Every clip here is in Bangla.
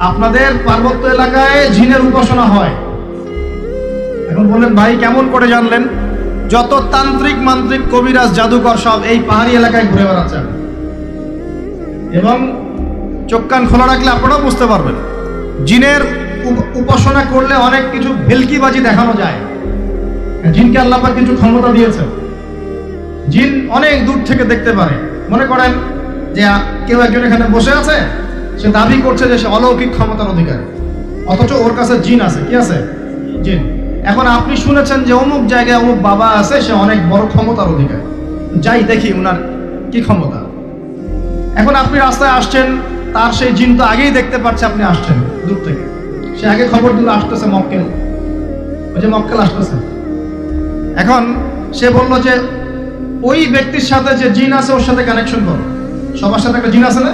আপনাদের পার্বত্য এলাকায় জিনের উপাসনা হয়। এখন বললেন ভাই কেমন করে জানলেন? যত তান্ত্রিক মান্ত্রিক কবিরাজ জাদুকর সব এই পাহাড়ি এলাকায় ঘুরে বেড়াচ্ছেন, এবং চোখ কান খোলা রাখলে আপনারাও বুঝতে পারবেন। জিনের উপাসনা করলে অনেক কিছু ভেলকিবাজি দেখানো যায়। জিনকে আল্লাহ পাক কিছু ক্ষমতা দিয়েছে। জিন অনেক দূর থেকে দেখতে পারে। মনে করেন যে কেউ একজন এখানে বসে আছে, সে দাবি করছে যে সে অলৌকিক ক্ষমতার অধিকারী, অথচ ওর কাছে জিন আছে। কি আছে? জিন। এখন আপনি শুনেছেন যে অমুক জায়গায় অমুক বাবা আছে, সে অনেক বড় ক্ষমতার অধিকারী, যাই দেখি ওনার কি ক্ষমতা। এখন আপনি রাস্তায় আসছেন, তার সেই জিন তো আগেই দেখতে পাচ্ছে আপনি আসছেন দূর থেকে, সে আগে খবর দিল আসতেছে মক্কেল, ওই যে মক্কেল আসতেছে। এখন সে বলল যে ওই ব্যক্তির সাথে যে জিন আছে ওর সাথে কানেকশন করো। সবার সাথে একটা জিন আছে না?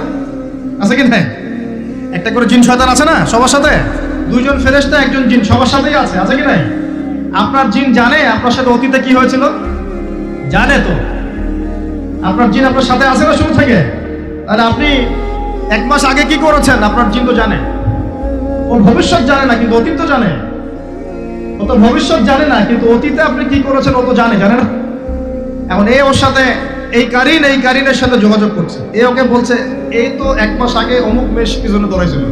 আছে কি না? একটা করে জিন শয়তান আছে না সবার সাথে? দুইজন ফেরেশতা একজন জিন সবার সাথেই আছে। আছে কি নাই? আপনার জিন জানে আপনার সাথে অতীতে কি হয়েছিল? জানে তো। আপনার জিন আপনার সাথে আছে না শুরু থেকে? তাহলে আপনি 1 মাস আগে কি করেছেন আপনার জিন তো জানে। ও ভবিষ্যৎ জানে না কিন্তু অতীত তো জানে। ও তো ভবিষ্যৎ জানে না কিন্তু অতীতে আপনি কি করেছেন ও তো জানে না? এখন এ ওর সাথে এই কারিনের সাথে যোগাযোগ করছে। এ ওকে বলছে এই তো 1 মাস আগে অমুক মেয়ের পিছনে দৌড়াইছিল,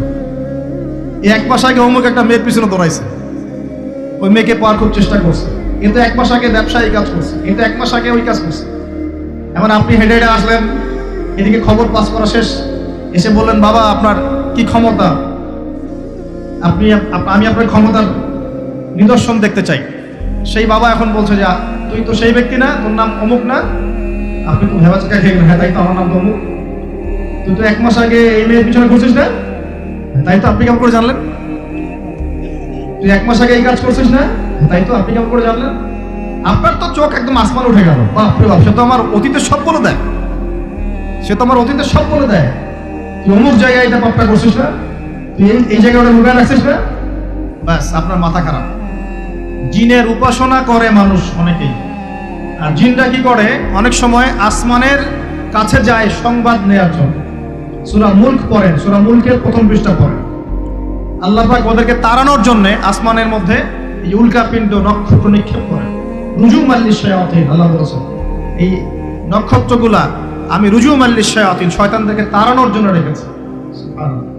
এই 1 মাস আগে অমুক একটা মেয়ের পিছনে দৌড়াইছে, ওই মেয়েকে পাওয়ার খুব চেষ্টা করছে, কিন্তু 1 মাস আগে ব্যবসায়ী কাজ করছে, কিন্তু 1 মাস আগে ওই কাজ করছে। এখন আপনি হেঁটে হেঁটে আসলেন, এদিকে খবর পাস করা শেষ, এসে বললেন বাবা আপনার কি ক্ষমতা, আমি আপনার ক্ষমতার নিদর্শন দেখতে চাই। সেই বাবা এখন বলছে যে তুই তো সেই ব্যক্তি না, তোর নাম অমুক না? আপনি তো ভেবাচকা খেয়ে গেলেন, হ্যাঁ তাই তো, আমার নাম তো অমুক। তুই তো 1 মাস আগে এই মেয়ের পিছনে ঘুরছিস না? তাই তো, আপনি কেমন করে জানলেন? তুই 1 মাস আগে এই কাজ করছিস না? তাই তো, আপনি কেমন করে জানলেন? আপনার তো চোখ একদম আসমান উঠে গেল, বাপরে বাপ, সে তো আমার অতীতের সব বলে দেয়, তুই অমুক জায়গায় এটা পাপটা করছিস না, তুই এই জায়গায় ওটা লুকায় রাখছিস না, ব্যাস আপনার মাথা খারাপ। জিনের উপাসনা করে মানুষ অনেকেই। আর জিনটা কি করে? অনেক সময় আসমানের কাছে যায় সংবাদ নেওয়ার জন্য। সূরা মুলক পড়েন, সূরা মুলকের 1ম পৃষ্ঠা পড়েন। আল্লাহ পাক ওদেরকে তাড়ানোর জন্য আসমানের মধ্যে এই উল্কাপিণ্ড নক্ষত্র নিক্ষেপ করেন। রুজুম আল্লিশ শায়াতিন, আল্লাহ বলেছেন এই নক্ষত্রগুলা আমি রুজুম আল্লিশ শায়াতিন, শয়তানদেরকে তাড়ানোর জন্য রেখেছি। সুবহানাল্লাহ।